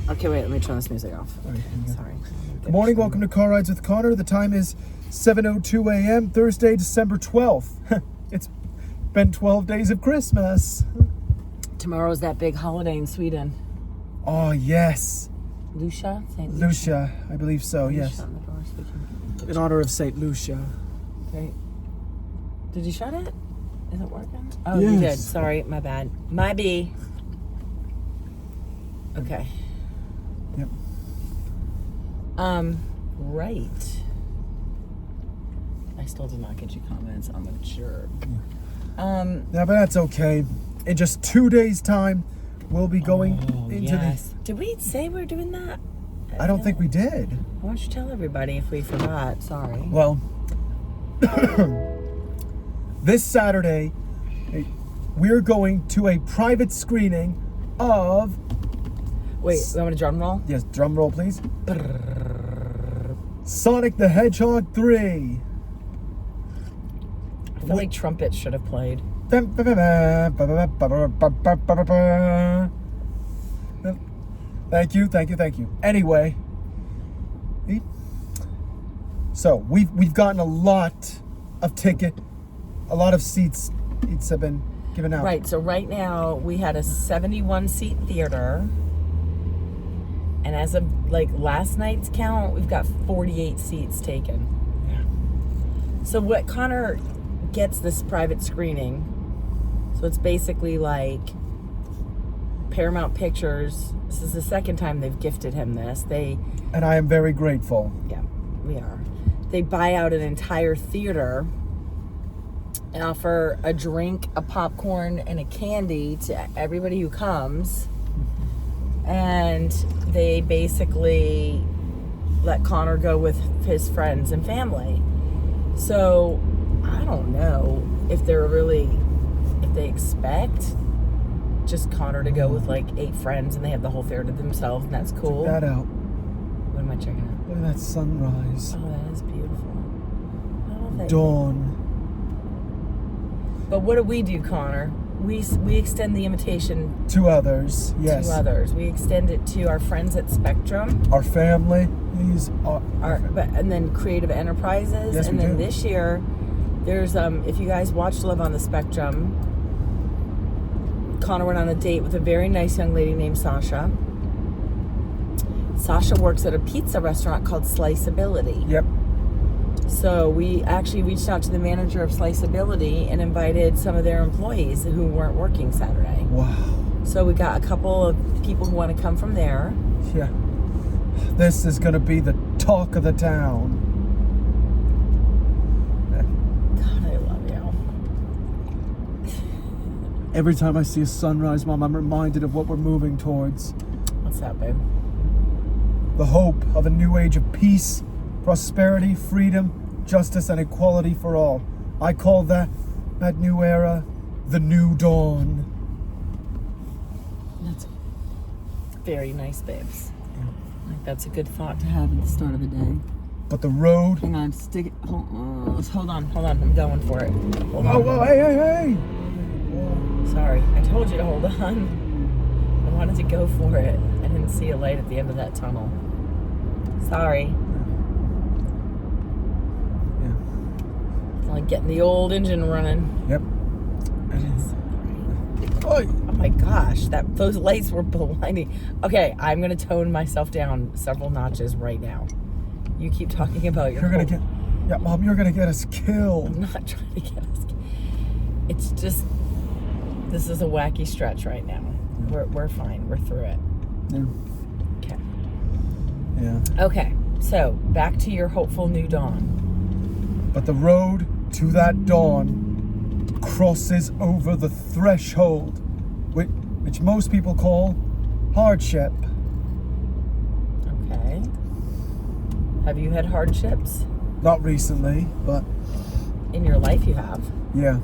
Okay, wait, let me turn this music off. All right, Sorry. Good morning, welcome to Car Rides with Connor. The time is 7:02 a.m., Thursday, December 12th. It's been 12 days of Christmas. Tomorrow's that big holiday in Sweden. Oh, yes. Lucia? St. Lucia, I believe so, yes. Shut the door so we can... In honor of St. Lucia. Okay. Did you shut it? Is it working? Oh, Yes. you did. Sorry, my bad. My B. Okay. Yep. Right. I still did not get you comments. I'm a jerk. Yeah, but that's okay. In just 2 days' time, we'll be going into yes. Did we say we're doing that? I don't think we did. Why don't you tell everybody if we forgot? Sorry. Well, this Saturday, we're going to a private screening of... Wait, you want a drum roll? Yes, drum roll, please. Sonic the Hedgehog 3. I feel like trumpets should have played. Thank you. Anyway, so we've gotten a lot of seats have been given out. Right, so right now we had a 71-seat theater. And as of like last night's count, we've got 48 seats taken. Yeah. So what Connor gets this private screening, so it's basically like Paramount Pictures. This is the second time they've gifted him this. And I am very grateful. Yeah, we are. They buy out an entire theater and offer a drink, a popcorn, and a candy to everybody who comes. And they basically let Connor go with his friends and family. So I don't know if they expect just Connor to go with like 8 friends and they have the whole theater to themselves, and that's cool. Check that out. What am I checking out? Look at that sunrise. Oh, that is beautiful. I love that. Dawn. But what do we do, Connor? We extend the invitation to others. Yes. To others. We extend it to our friends at Spectrum. Our family. These are and then Creative Enterprises. Yes, and we then do. This year, there's if you guys watched Love on the Spectrum, Connor went on a date with a very nice young lady named Sasha. Sasha works at a pizza restaurant called Sliceability. Yep. So we actually reached out to the manager of Sliceability and invited some of their employees who weren't working Saturday. Wow. So we got a couple of people who want to come from there. Yeah. This is going to be the talk of the town. God, I love you. Every time I see a sunrise, Mom, I'm reminded of what we're moving towards. What's that, babe? The hope of a new age of peace, prosperity, freedom, justice, and equality for all. I call that new era the new dawn. That's very nice, babes. Like that's a good thought to have at the start of the day. But the road... Hang on, stick it. Hold on. I'm going for it. Hold on. Oh, hey. Sorry, I told you to hold on. I wanted to go for it. I didn't see a light at the end of that tunnel. Sorry. Like getting the old engine running. Yep. Oh my gosh, those lights were blinding. Okay, I'm gonna tone myself down several notches right now. You keep talking about your. Mom, you're gonna get us killed. I'm not trying to get us. It's just this is a wacky stretch right now. We're fine. We're through it. Yeah. Okay. Yeah. Okay. So back to your hopeful new dawn. But the road to that dawn crosses over the threshold, which most people call hardship. Okay. Have you had hardships? Not recently, but... In your life you have? Yeah.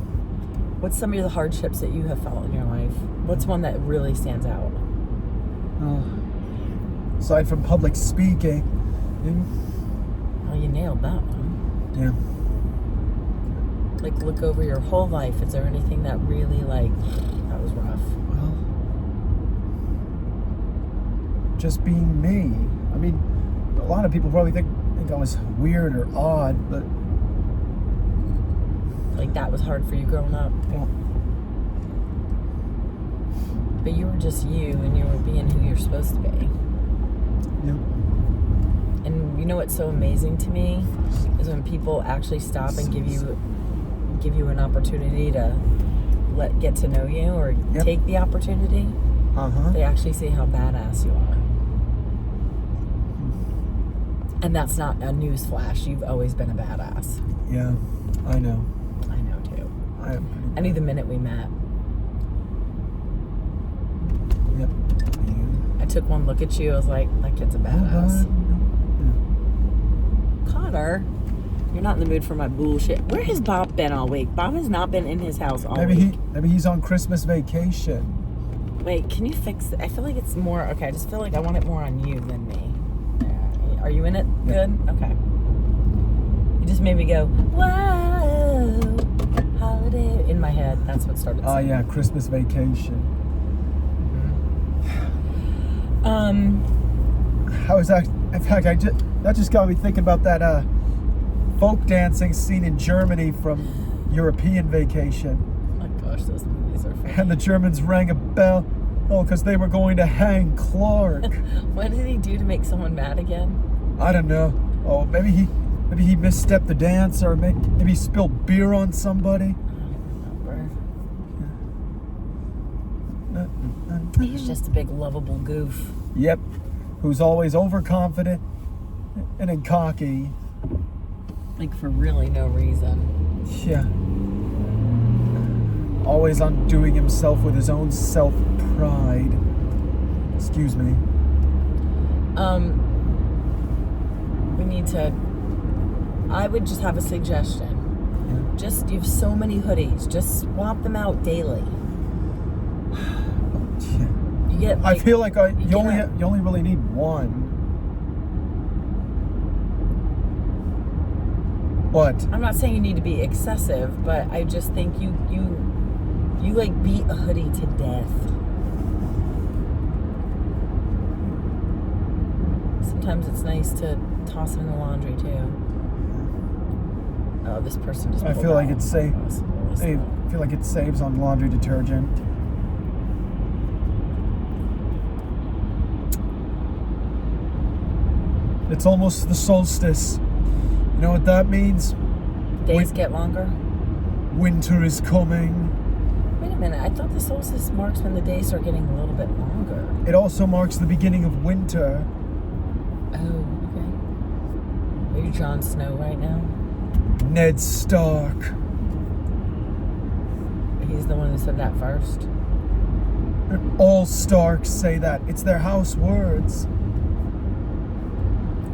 What's some of the hardships that you have felt in your life? What's one that really stands out? Aside from public speaking. Oh, you nailed that one. Yeah. Like, look over your whole life. Is there anything that really, like, that was rough? Well, just being me. I mean, a lot of people probably think I was weird or odd, but Like that was hard for you growing up. well, But you were just you, and you were being who you're supposed to be. yeah. And you know what's so amazing to me is when people actually stop and give you an opportunity to get to know you or Yep. take the opportunity. They actually see how badass you are. And that's not a news flash. You've always been a badass. Yeah, I know. I know too. I I knew the minute we met. Yep. I took one look at you. I was like, that kid's a badass. Connor, you're not in the mood for my bullshit. Where has Bob been all week? Bob has not been in his house all week. Maybe he's on Christmas vacation. Wait, can you fix it? I feel like it's more... Okay, I just feel like I want it more on you than me. Are you in it? Yeah. Good? Okay. You just made me go, whoa, holiday. In my head, that's what started Oh saying. yeah, Christmas vacation. How is that? In fact, that just got me thinking about that folk dancing scene in Germany from European Vacation. Oh my gosh, those movies are funny. And the Germans rang a bell. Oh, because they were going to hang Clark. What did he do to make someone mad again? I don't know. Oh, maybe he misstepped the dance, or maybe he spilled beer on somebody. I don't remember. He's just a big lovable goof. Yep. Who's always overconfident and then cocky. Like for really no reason. Yeah. Always undoing himself with his own self-pride. Excuse me. We need to... I would just have a suggestion. Yeah. Just, you have so many hoodies. Just swap them out daily. Yeah. You get I feel like you get only really need one. What? I'm not saying you need to be excessive, but I just think you like beat a hoodie to death. Sometimes it's nice to toss it in the laundry too. Oh, this person just. I pulled feel like out. it's safe. Listen. I feel like it saves on laundry detergent. It's almost the solstice. You know what that means? Days get longer. Winter is coming. Wait a minute. I thought the solstice marks when the days are getting a little bit longer. It also marks the beginning of winter. Oh, okay. Are you Jon Snow right now? Ned Stark. He's the one who said that first. All Starks say that. It's their house words.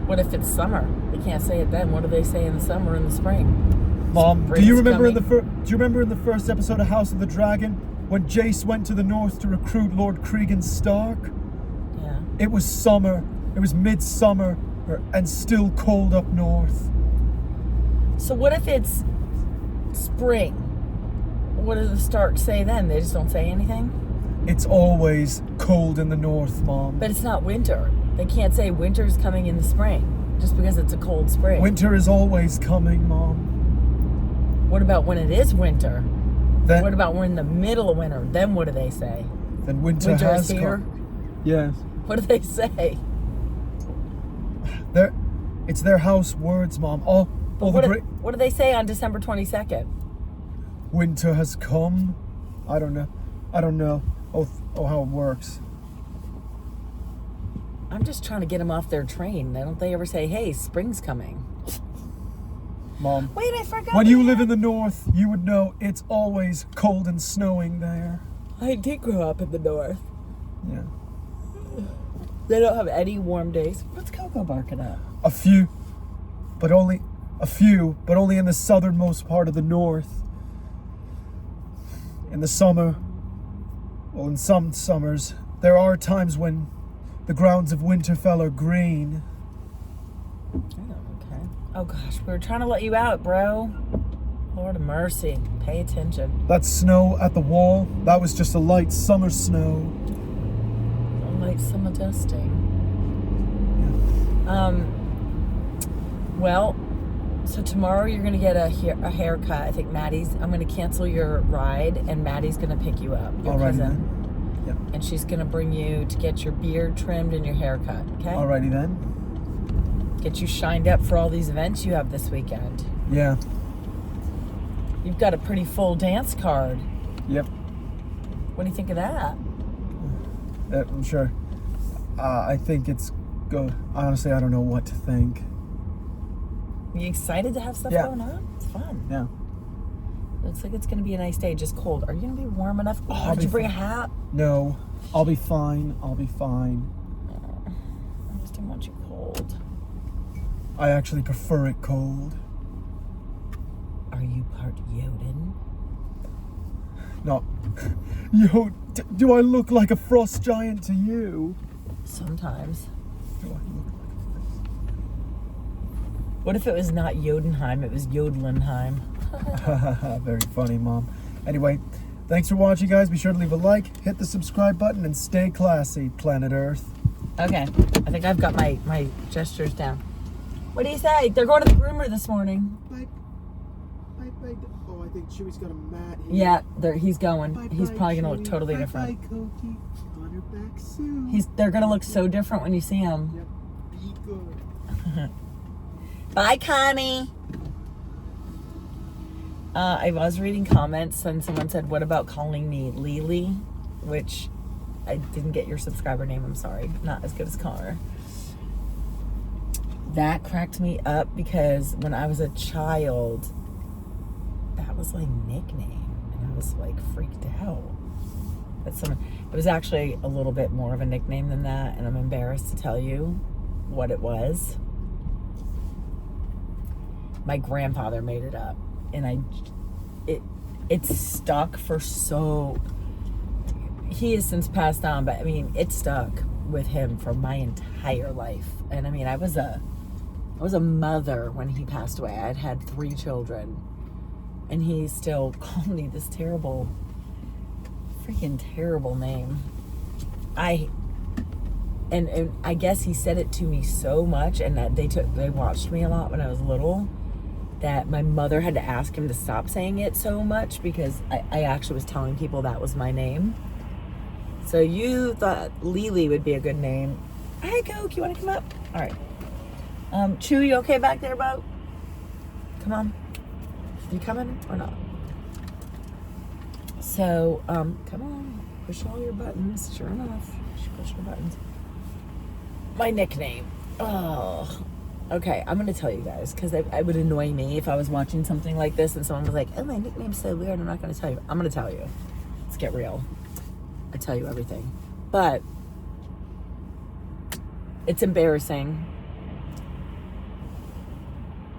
What if it's summer? They can't say it then. What do they say in the summer and the spring? Mom, Spring's do you remember coming. in the first episode of House of the Dragon when Jace went to the north to recruit Lord Cregan Stark? Yeah. It was summer. It was midsummer and still cold up north. So what if it's spring? What does the Starks say then? They just don't say anything? It's always cold in the north, Mom. But it's not winter. They can't say winter's coming in the spring just because it's a cold spring. Winter is always coming, Mom. What about when it is winter? Then, What about when in the middle of winter? Then what do they say? then winter Winter has is here? come. Yes. What do they say? It's their house words, Mom. What do they say on December 22nd? Winter has come. I don't know. Oh, how it works. I'm just trying to get them off their train. Don't they ever say, hey, spring's coming? Mom. Wait, I forgot. When you live in the north, you would know it's always cold and snowing there. I did grow up in the north. Yeah. They don't have any warm days. What's Coco barking at? A few, but only in the southernmost part of the north. In the summer, well, in some summers, there are times when the grounds of Winterfell are green. Oh, okay. Oh gosh, we were trying to let you out, bro. Lord of mercy. Pay attention. That snow at the wall, that was just a light summer snow. Light summer dusting. Well, so tomorrow you're going to get a haircut. I think I'm going to cancel your ride, and Maddie's going to pick you up, your Alrighty cousin. then. Yep. And she's going to bring you to get your beard trimmed and your haircut, okay? Alrighty then. Get you shined up for all these events you have this weekend. Yeah. You've got a pretty full dance card. Yep. What do you think of that? I'm sure. I think it's good. Honestly, I don't know what to think. Are you excited to have stuff Yeah. going on? It's fun. Yeah. Looks like it's going to be a nice day, just cold. Are you going to be warm enough? Oh, I'll did be you bring a fine. hat? No. I'll be fine. I'll be fine. I just don't want you cold. I actually prefer it cold. Are you part Yoden? No. Yo, do I look like a frost giant to you? Sometimes. Do I look like What if it was not Jodenheim, it was Jodelenheim? a Very funny, Mom. Anyway, thanks for watching, guys. Be sure to leave a like, hit the subscribe button, and stay classy, planet Earth. Okay, I think I've got my gestures down. What do you say? They're going to the groomer this morning. Bye. Oh, I think Chewy's got a mat here. Yeah, he's going. He's probably going to look totally different. Bye, Cokie. On her back soon. They're going to look so different when you see him. Yep. Be good. Bye, Connie. I was reading comments and someone said, what about calling me Lily? Which I didn't get your subscriber name, I'm sorry. Not as good as Connor. That cracked me up because when I was a child, that was my nickname. And I was like freaked out. It was actually a little bit more of a nickname than that, and I'm embarrassed to tell you what it was. My grandfather made it up, and it stuck for so. He has since passed on, but I mean, it stuck with him for my entire life. And I mean, I was a mother when he passed away. I'd had 3 children, and he still called me this terrible, freaking terrible name. And I guess he said it to me so much, and that they watched me a lot when I was little, that my mother had to ask him to stop saying it so much because I actually was telling people that was my name. So you thought Lily would be a good name. Hi, Coke, you want to come up? All right. Chew, you okay back there, Bo? Come on. You coming or not? So, come on. Push all your buttons. Sure enough. Push your buttons. My nickname. Oh. Okay, I'm going to tell you guys, because it would annoy me if I was watching something like this and someone was like, oh, my nickname's so weird, I'm not going to tell you. I'm going to tell you. Let's get real. I tell you everything. But it's embarrassing.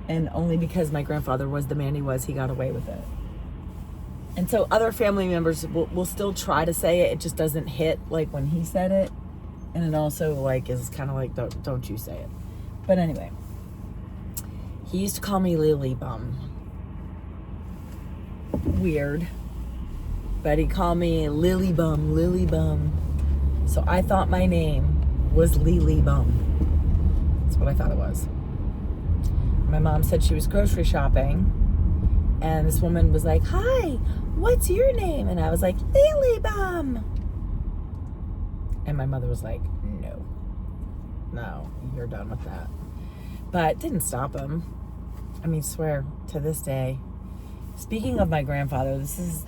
And only because my grandfather was the man he was, he got away with it. And so other family members will still try to say it. It just doesn't hit like when he said it. And it also like is kind of like, don't you say it. But anyway, he used to call me Lily Bum. Weird. But he called me Lily Bum, Lily Bum. So I thought my name was Lily Bum. That's what I thought it was. My mom said she was grocery shopping, and this woman was like, hi, what's your name? And I was like, Lily Bum. And my mother was like, no, you're done with that. But it didn't stop him. I mean, swear, to this day. Speaking of my grandfather, this is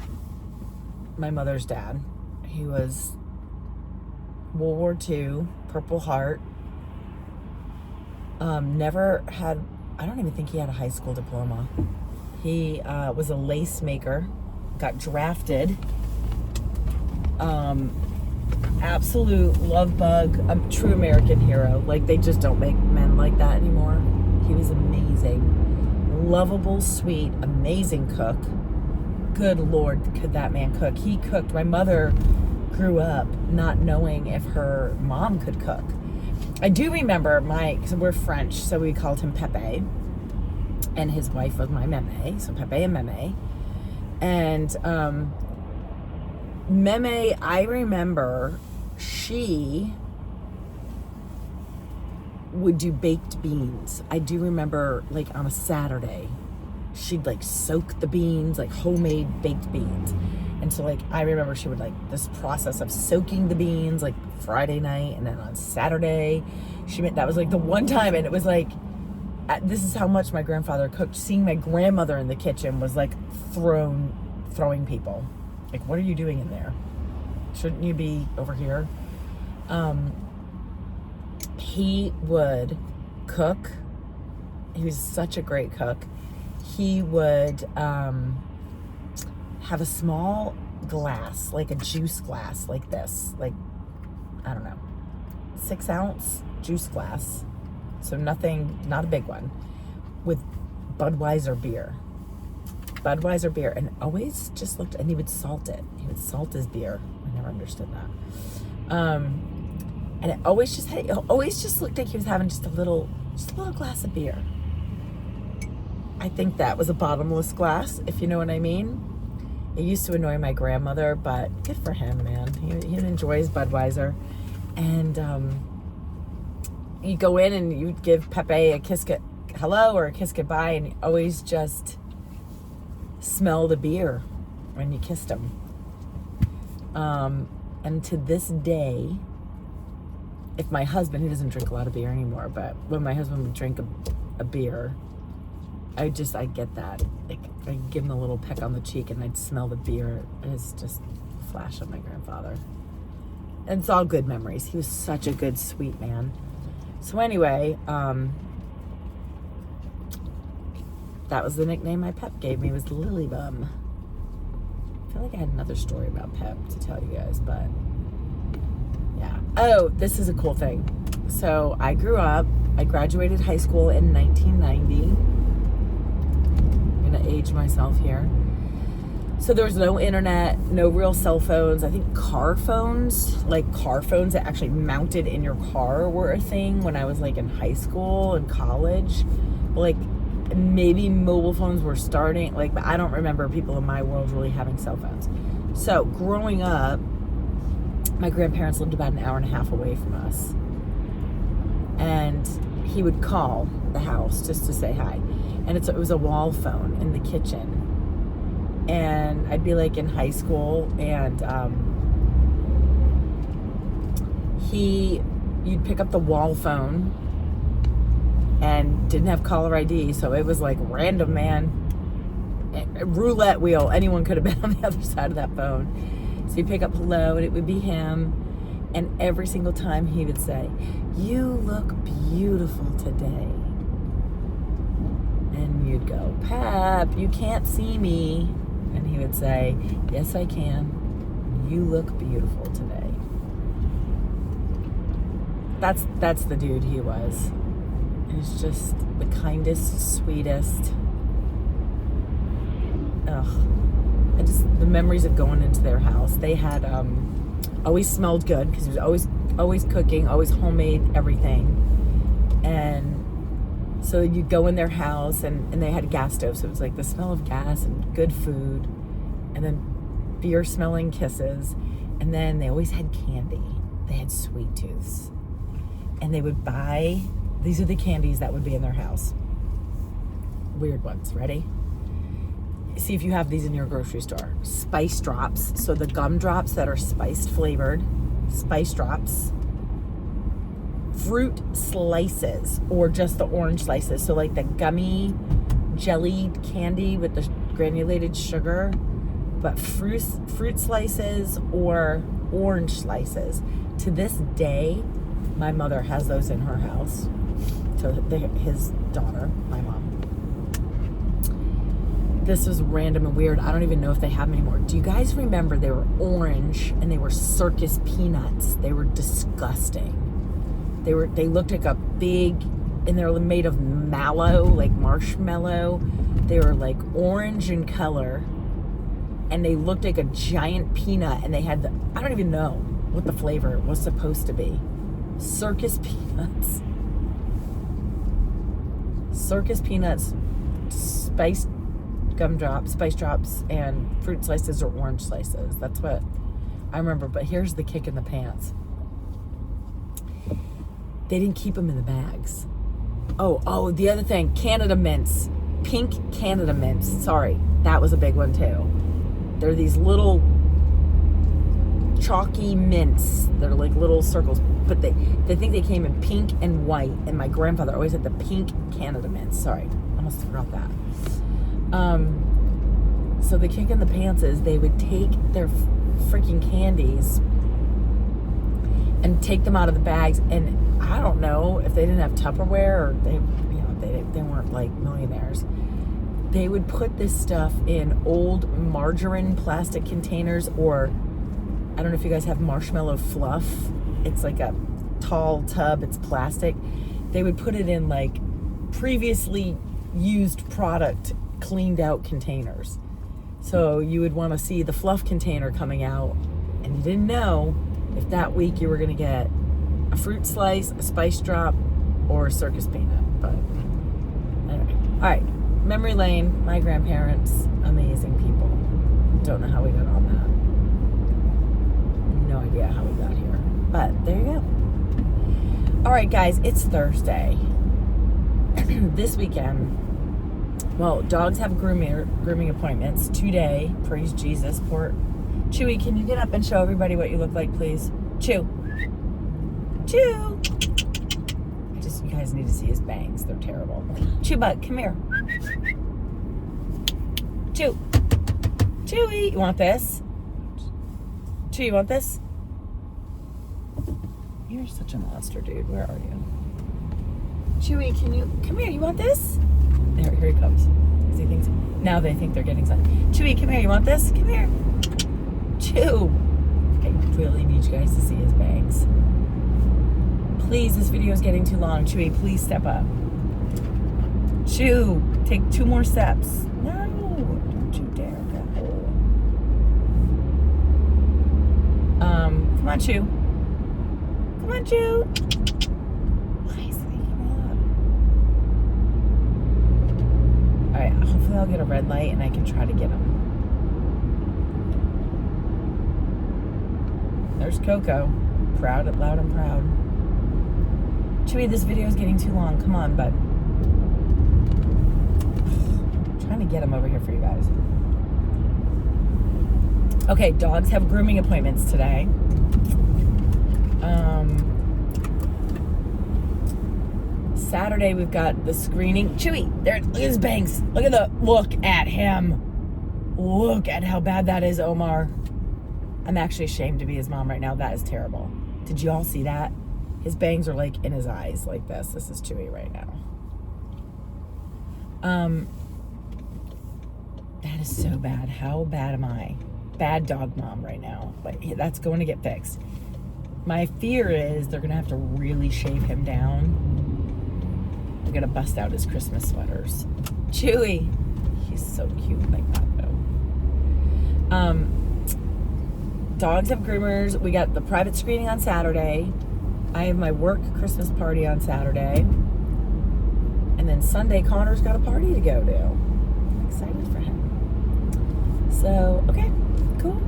my mother's dad. He was World War II, Purple Heart. Never had, I don't even think he had a high school diploma. He was a lace maker, got drafted. Absolute love bug, a true American hero. Like, they just don't make men like that anymore. He was amazing. Lovable, sweet, amazing cook. Good Lord, could that man cook. He cooked. My mother grew up not knowing if her mom could cook. I do remember so we're French, so we called him Pepe. And his wife was my Meme, so Pepe and Meme. And Meme, I remember she would do baked beans. I do remember, like, on a Saturday, she'd, like, soak the beans, like, homemade baked beans. And so, like, I remember she would, like, this process of soaking the beans, like, Friday night, and then on Saturday, that was, like, the one time, and it was, like, this is how much my grandfather cooked. Seeing my grandmother in the kitchen was, like, throwing people. Like, what are you doing in there? Shouldn't you be over here? He would cook. He was such a great cook. He would have a small glass, like a juice glass, like this, like, I don't know, 6 ounce juice glass. So nothing, not a big one, with Budweiser beer. And always just looked, and he would salt it. He would salt his beer. I never understood that. And it always just looked like he was having just a little glass of beer. I think that was a bottomless glass, if you know what I mean. It used to annoy my grandmother, but good for him, man. He enjoys Budweiser. And you go in and you'd give Pepe a kiss hello or a kiss goodbye, and you always just smell the beer when you kissed him. And to this day, if my husband, he doesn't drink a lot of beer anymore, but when my husband would drink a beer, I get that. Like, I'd give him a little peck on the cheek and I'd smell the beer. It's just a flash of my grandfather. And it's all good memories. He was such a good, sweet man. So anyway, that was the nickname my Pep gave me, was Lily Bum. I feel like I had another story about Pep to tell you guys, but yeah. Oh, this is a cool thing. So I grew up, I graduated high school in 1990. I'm gonna age myself here. So there was no internet, no real cell phones. I think car phones that actually mounted in your car were a thing when I was like in high school and college. Like, maybe mobile phones were starting, like, but I don't remember people in my world really having cell phones. So growing up, my grandparents lived about an hour and a half away from us. And he would call the house just to say hi. And it was a wall phone in the kitchen. And I'd be like in high school, and you'd pick up the wall phone and didn't have caller ID, so it was like random, man. A roulette wheel, anyone could have been on the other side of that phone. So you pick up hello, and it would be him, and every single time he would say, "You look beautiful today." And you'd go, "Pep, you can't see me." And he would say, "Yes, I can. You look beautiful today." That's the dude he was. He's just the kindest, sweetest. The memories of going into their house. They had always smelled good because he was always cooking, always homemade everything. And so you'd go in their house, and they had a gas stove, so it was like the smell of gas and good food, and then beer smelling kisses, and then they always had candy. They had sweet tooths, and they would buy, these are the candies that would be in their house. Weird ones, ready? See if you have these in your grocery store. Spice drops, so the gum drops that are spiced flavored, spice drops. Fruit slices, or just the orange slices, so like the gummy jellied candy with the granulated sugar, but fruit slices or orange slices. To this day, my mother has those in her house. So his daughter, my mom. This was random and weird. I don't even know if they have them anymore. Do you guys remember they were orange and they were circus peanuts? They were disgusting. They looked like a big, and they were made of mallow, like marshmallow. They were like orange in color, and they looked like a giant peanut, and they had I don't even know what the flavor was supposed to be. Circus peanuts. Circus peanuts, spiced gumdrops, spice drops, and fruit slices or orange slices. That's what I remember. But here's the kick in the pants. They didn't keep them in the bags. Oh, the other thing, Canada mints. Pink Canada mints. Sorry, that was a big one too. They're these little chalky mints. They're like little circles, but they think they came in pink and white, and my grandfather always had the pink Canada mints. Sorry, I almost forgot that. So the kick in the pants is they would take their freaking candies and take them out of the bags, and I don't know if they didn't have Tupperware or they weren't like millionaires. They would put this stuff in old margarine plastic containers, or I don't know if you guys have marshmallow fluff. It's like a tall tub, it's plastic. They would put it in like previously used product, cleaned out containers. So you would want to see the fluff container coming out, and you didn't know if that week you were going to get a fruit slice, a spice drop, or a circus peanut. But anyway, all right, memory lane. My grandparents, amazing people. Don't know how we got on that. No idea how we got here, but there you go. All right, guys, it's Thursday. This weekend, well, dogs have grooming appointments today. Praise Jesus. Poor Chewy, can you get up and show everybody what you look like, please? Chew. Chew. You guys need to see his bangs. They're terrible. Chew bud, come here. Chew. Chewy, you want this? Chew, you want this? You're such a monster, dude. Where are you? Chewy, can you come here? You want this? Here he comes. Now they think they're getting something. Chewy, come here. You want this? Come here. Chew. I really need you guys to see his bangs. Please, this video is getting too long. Chewy, please step up. Chew, take 2 more steps. No, don't you dare go. Come on, Chew. Come on, Chew. Why is he up? All right, hopefully I'll get a red light and I can try to get him. There's Coco, proud, loud and proud. Chewy, this video is getting too long. Come on, bud. I'm trying to get him over here for you guys. Okay, dogs have grooming appointments today. Saturday we've got the screening. Chewy, there, look at his bangs. Look at him. Look at how bad that is, Omar. I'm actually ashamed to be his mom right now. That is terrible. Did you all see that? His bangs are like in his eyes like this. This is Chewy right now. That is so bad. How bad am I? Bad dog mom right now. But that's going to get fixed. My fear is they're going to have to really shave him down. They're going to bust out his Christmas sweaters. Chewy. He's so cute like that though. Dogs have groomers. We got the private screening on Saturday. I have my work Christmas party on Saturday. And then Sunday, Connor's got a party to go to. I'm excited for him. So, okay, cool.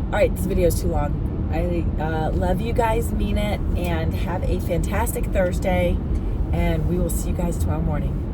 All right, this video is too long. I love you guys, mean it, and have a fantastic Thursday. And we will see you guys tomorrow morning.